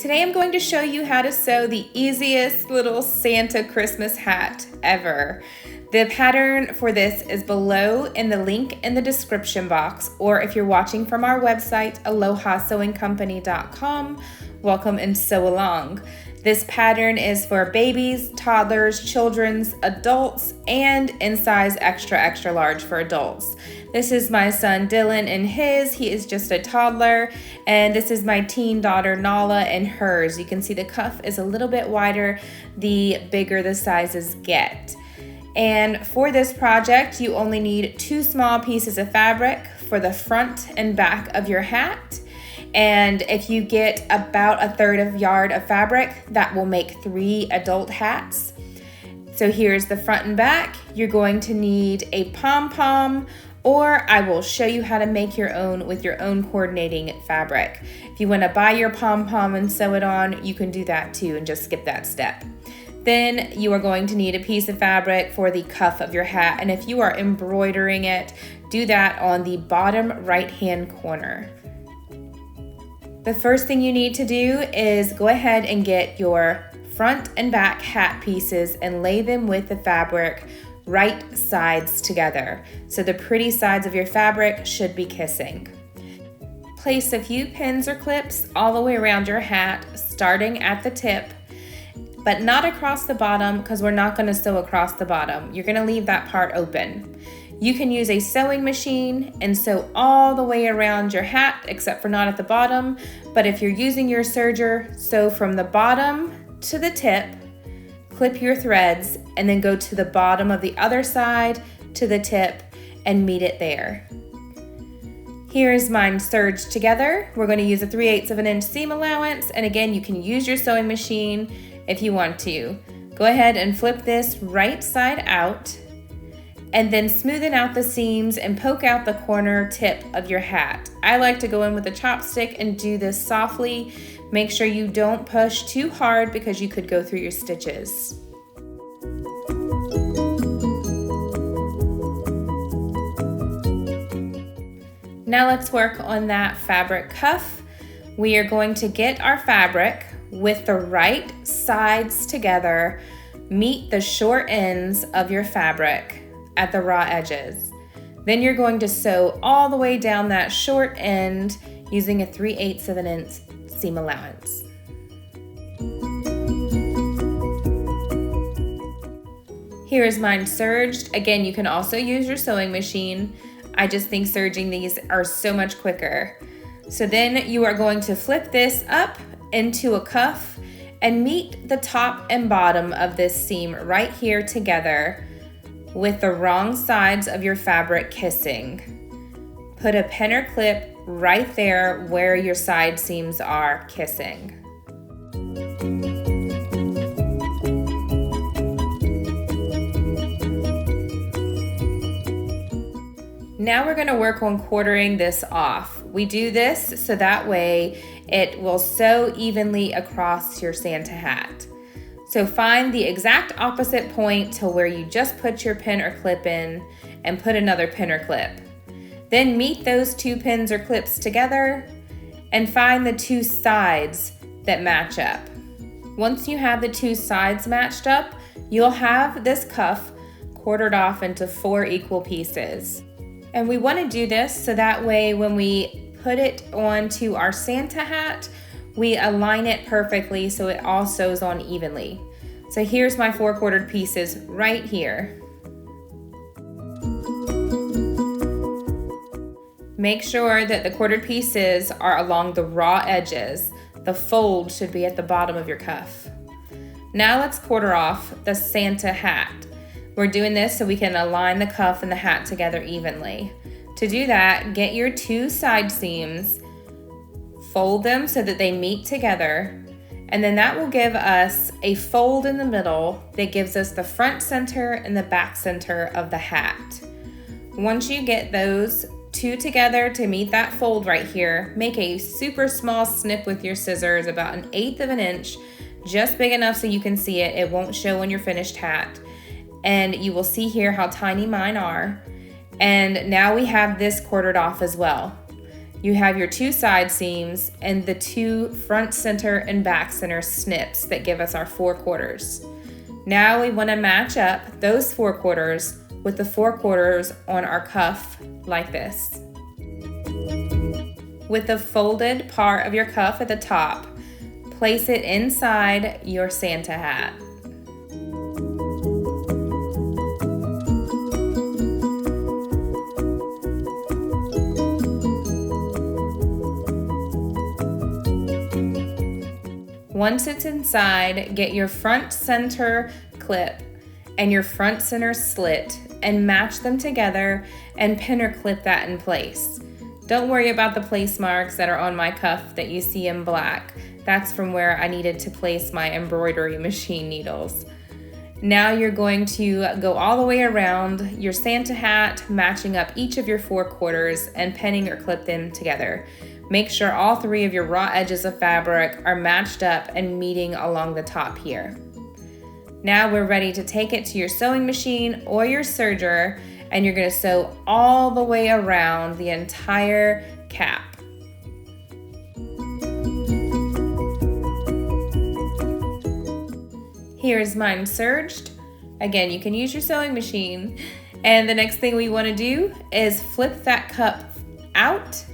Today I'm going to show you how to sew the easiest little Santa Christmas hat ever. The pattern for this is below in the link in the description box, or if you're watching from our website, alohasewingcompany.com, welcome and sew along. This pattern is for babies, toddlers, children's, adults, and in size extra, extra large for adults. This is my son Dylan and his. He is just a toddler. And this is my teen daughter Nala and hers. You can see the cuff is a little bit wider the bigger the sizes get. And for this project, you only need 2 small pieces of fabric for the front and back of your hat. And if you get about 1/3 of yard of fabric, that will make 3 adult hats. So here's the front and back. You're going to need a Pom Pom, or I will show you how to make your own with your own coordinating fabric. If you want to buy your Pom Pom and sew it on, you can do that too and just skip that step. Then you are going to need a piece of fabric for the cuff of your hat. And if you are embroidering it, do that on the bottom right-hand corner. The first thing you need to do is go ahead and get your front and back hat pieces and lay them with the fabric right sides together. So the pretty sides of your fabric should be kissing. Place a few pins or clips all the way around your hat, starting at the tip, but not across the bottom because we're not going to sew across the bottom. You're going to leave that part open. You can use a sewing machine and sew all the way around your hat except for not at the bottom. But if you're using your serger, sew from the bottom to the tip, clip your threads, and then go to the bottom of the other side to the tip and meet it there. Here's mine serged together. We're going to use a 3/8 of an inch seam allowance. And again, you can use your sewing machine if you want to. Go ahead and flip this right side out, and then smoothen out the seams and poke out the corner tip of your hat. I like to go in with a chopstick and do this softly. Make sure you don't push too hard because you could go through your stitches. Now let's work on that fabric cuff. We are going to get our fabric with the right sides together, meet the short ends of your fabric at the raw edges. Then you're going to sew all the way down that short end using a 3/8 of an inch seam allowance. Here is mine serged. Again, you can also use your sewing machine. I just think serging these are so much quicker. So then you are going to flip this up into a cuff and meet the top and bottom of this seam right here together with the wrong sides of your fabric kissing. Put a pin or clip right there where your side seams are kissing. Now we're going to work on quartering this off. We do this so that way it will sew evenly across your Santa hat. So find the exact opposite point to where you just put your pin or clip in and put another pin or clip. Then meet those 2 pins or clips together and find the 2 sides that match up. Once you have the 2 sides matched up, you'll have this cuff quartered off into 4 equal pieces. And we want to do this so that way when we put it onto our Santa hat, we align it perfectly so it all sews on evenly. So here's my 4 quartered pieces right here. Make sure that the quartered pieces are along the raw edges. The fold should be at the bottom of your cuff. Now let's quarter off the Santa hat. We're doing this so we can align the cuff and the hat together evenly. To do that, get your 2 side seams, fold them so that they meet together, and then that will give us a fold in the middle that gives us the front center and the back center of the hat. Once you get those 2 together to meet that fold right here, make a super small snip with your scissors, about 1/8 of an inch, just big enough so you can see it. It won't show on your finished hat. And you will see here how tiny mine are. And now we have this quartered off as well. You have your 2 side seams and the 2 front center and back center snips that give us our 4/4. Now we want to match up those 4/4 with the 4/4 on our cuff like this. With the folded part of your cuff at the top, place it inside your Santa hat. Once it's inside, get your front center clip and your front center slit and match them together and pin or clip that in place. Don't worry about the place marks that are on my cuff that you see in black. That's from where I needed to place my embroidery machine needles. Now you're going to go all the way around your Santa hat, matching up each of your 4/4 and pinning or clip them together. Make sure all 3 of your raw edges of fabric are matched up and meeting along the top here. Now we're ready to take it to your sewing machine or your serger, and you're going to sew all the way around the entire cap. Here's mine serged. Again, you can use your sewing machine. And the next thing we want to do is flip that cup out,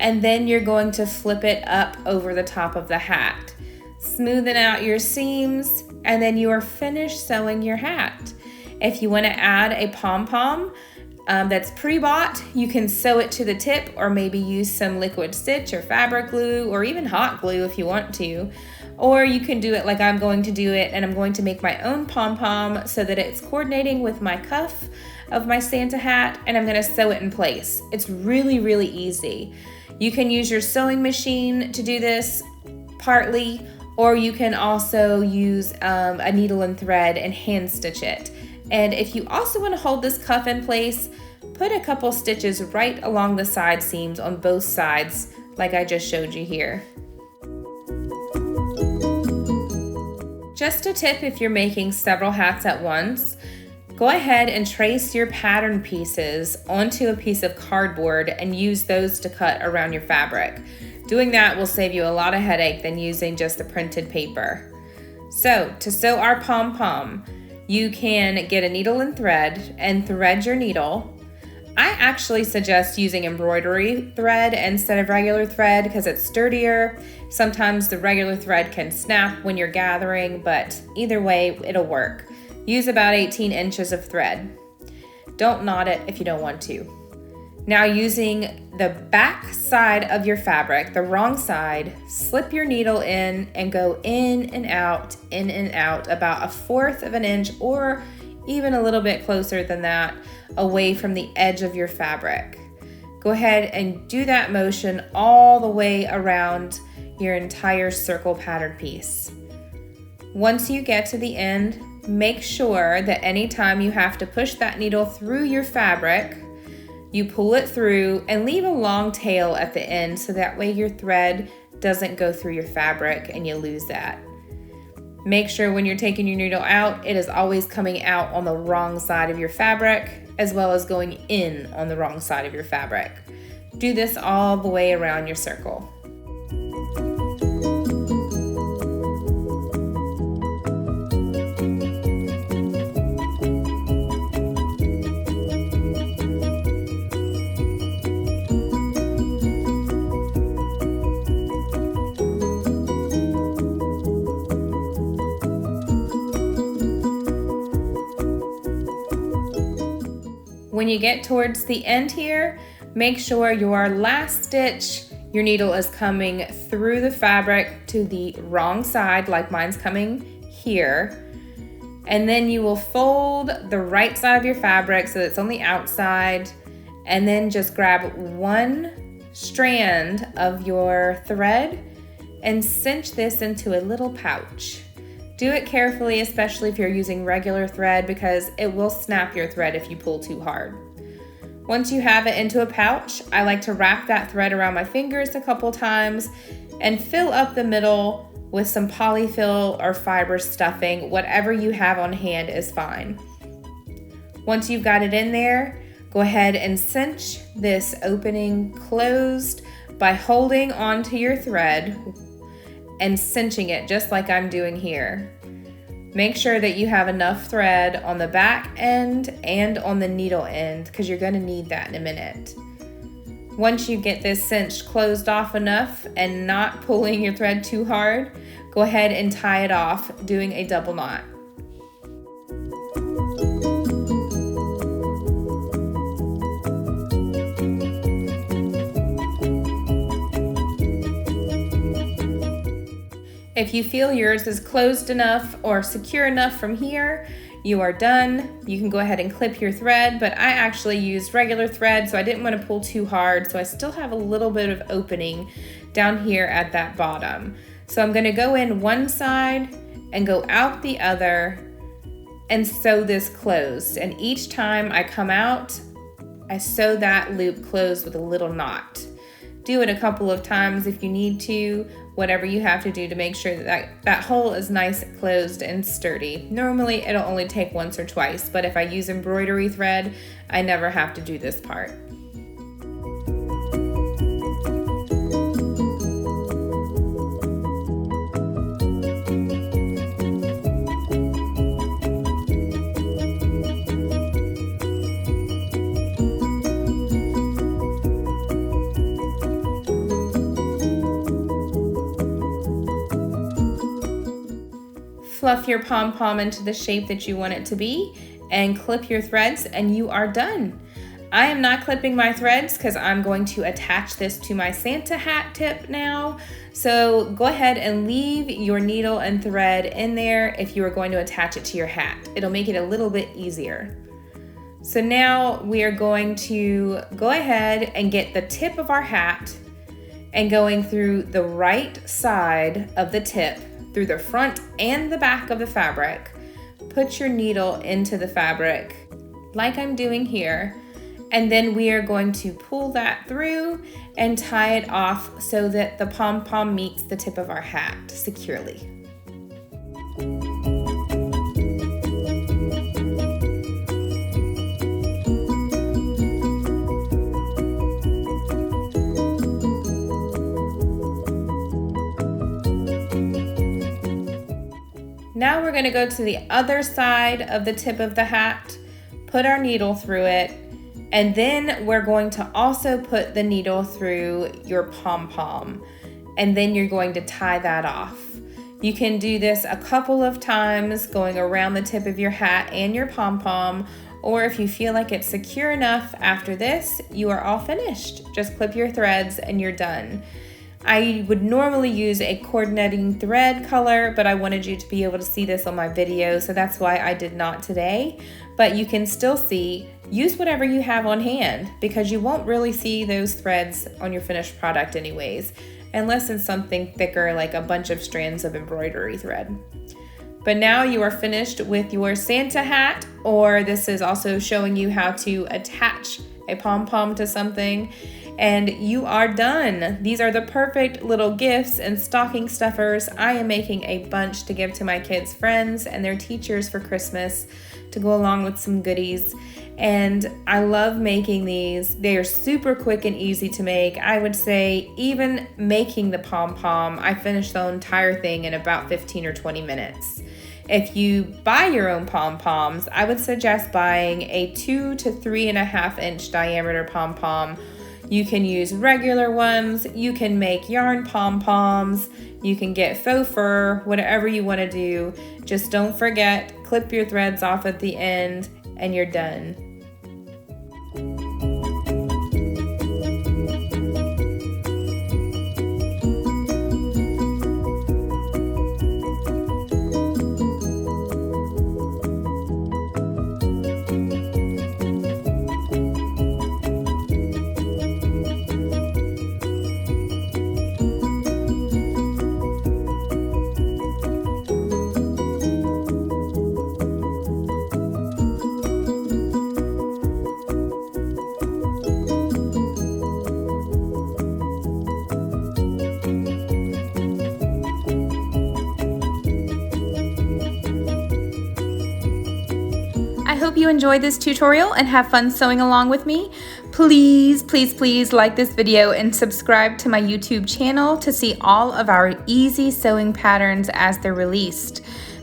and then you're going to flip it up over the top of the hat. Smoothen out your seams, and then you are finished sewing your hat. If you want to add a pom-pom that's pre-bought, you can sew it to the tip or maybe use some liquid stitch or fabric glue or even hot glue if you want to. Or you can do it like I'm going to do it, and I'm going to make my own pom-pom so that it's coordinating with my cuff of my Santa hat, and I'm going to sew it in place. It's really, really easy. You can use your sewing machine to do this partly, or you can also use a needle and thread and hand stitch it. And if you also want to hold this cuff in place, put a couple stitches right along the side seams on both sides, like I just showed you here. Just a tip if you're making several hats at once, go ahead and trace your pattern pieces onto a piece of cardboard and use those to cut around your fabric. Doing that will save you a lot of headache than using just the printed paper. So to sew our pom-pom, you can get a needle and thread your needle. I actually suggest using embroidery thread instead of regular thread because it's sturdier. Sometimes the regular thread can snap when you're gathering, but either way, it'll work. Use about 18 inches of thread. Don't knot it if you don't want to. Now using the back side of your fabric, the wrong side, slip your needle in and go in and out about 1/4 of an inch or even a little bit closer than that away from the edge of your fabric. Go ahead and do that motion all the way around your entire circle pattern piece. Once you get to the end, make sure that anytime you have to push that needle through your fabric, you pull it through and leave a long tail at the end so that way your thread doesn't go through your fabric and you lose that. Make sure when you're taking your needle out, it is always coming out on the wrong side of your fabric as well as going in on the wrong side of your fabric. Do this all the way around your circle. When you get towards the end here, make sure your last stitch, your needle is coming through the fabric to the wrong side, like mine's coming here. And then you will fold the right side of your fabric so that it's on the outside, and then just grab one strand of your thread and cinch this into a little pouch. Do it carefully, especially if you're using regular thread, because it will snap your thread if you pull too hard. Once you have it into a pouch, I like to wrap that thread around my fingers a couple times and fill up the middle with some polyfill or fiber stuffing. Whatever you have on hand is fine. Once you've got it in there, Go ahead and cinch this opening closed by holding onto your thread and cinching it just like I'm doing here. Make sure that you have enough thread on the back end and on the needle end because you're going to need that in a minute. Once you get this cinched closed off enough and not pulling your thread too hard, go ahead and tie it off doing a double knot. If you feel yours is closed enough or secure enough from here, you are done. You can go ahead and clip your thread, but I actually used regular thread, so I didn't want to pull too hard, so I still have a little bit of opening down here at that bottom. So I'm going to go in one side and go out the other and sew this closed. And each time I come out, I sew that loop closed with a little knot. Do it a couple of times if you need to, whatever you have to do to make sure that hole is nice, closed, and sturdy. Normally, it'll only take once or twice, but if I use embroidery thread, I never have to do this part. Fluff your pom-pom into the shape that you want it to be and clip your threads and you are done. I am not clipping my threads because I'm going to attach this to my Santa hat tip now. So go ahead and leave your needle and thread in there if you are going to attach it to your hat. It'll make it a little bit easier. So now we are going to go ahead and get the tip of our hat and going through the right side of the tip through the front and the back of the fabric. Put your needle into the fabric like I'm doing here, and then we are going to pull that through and tie it off so that the pom-pom meets the tip of our hat securely. Now we're going to go to the other side of the tip of the hat, put our needle through it, and then we're going to also put the needle through your pom-pom, and then you're going to tie that off. You can do this a couple of times going around the tip of your hat and your pom-pom, or if you feel like it's secure enough after this, you are all finished. Just clip your threads and you're done. I would normally use a coordinating thread color, but I wanted you to be able to see this on my video, so that's why I did not today. But you can still see, use whatever you have on hand because you won't really see those threads on your finished product anyways, unless it's something thicker like a bunch of strands of embroidery thread. But now you are finished with your Santa hat, or this is also showing you how to attach a pom-pom to something. And you are done. These are the perfect little gifts and stocking stuffers. I am making a bunch to give to my kids' friends and their teachers for Christmas to go along with some goodies. And I love making these. They are super quick and easy to make. I would say even making the pom-pom, I finished the entire thing in about 15 or 20 minutes. If you buy your own pom-poms, I would suggest buying a 2 to 3.5 inch diameter pom-pom. You can use regular ones, you can make yarn pom-poms, you can get faux fur, whatever you want to do. Just don't forget, clip your threads off at the end and you're done. hope you enjoyed this tutorial and have fun sewing along with me. Please, please, please like this video and subscribe to my YouTube channel to see all of our easy sewing patterns as they're released.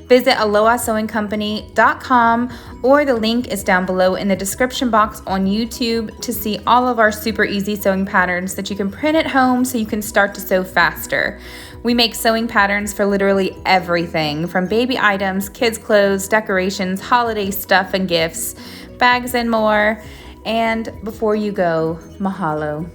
Visit alohasewingcompany.com, or the link is down below in the description box on YouTube to see all of our super easy sewing patterns that you can print at home so you can start to sew faster. We make sewing patterns for literally everything, from baby items, kids' clothes, decorations, holiday stuff and gifts, bags and more. And before you go, mahalo.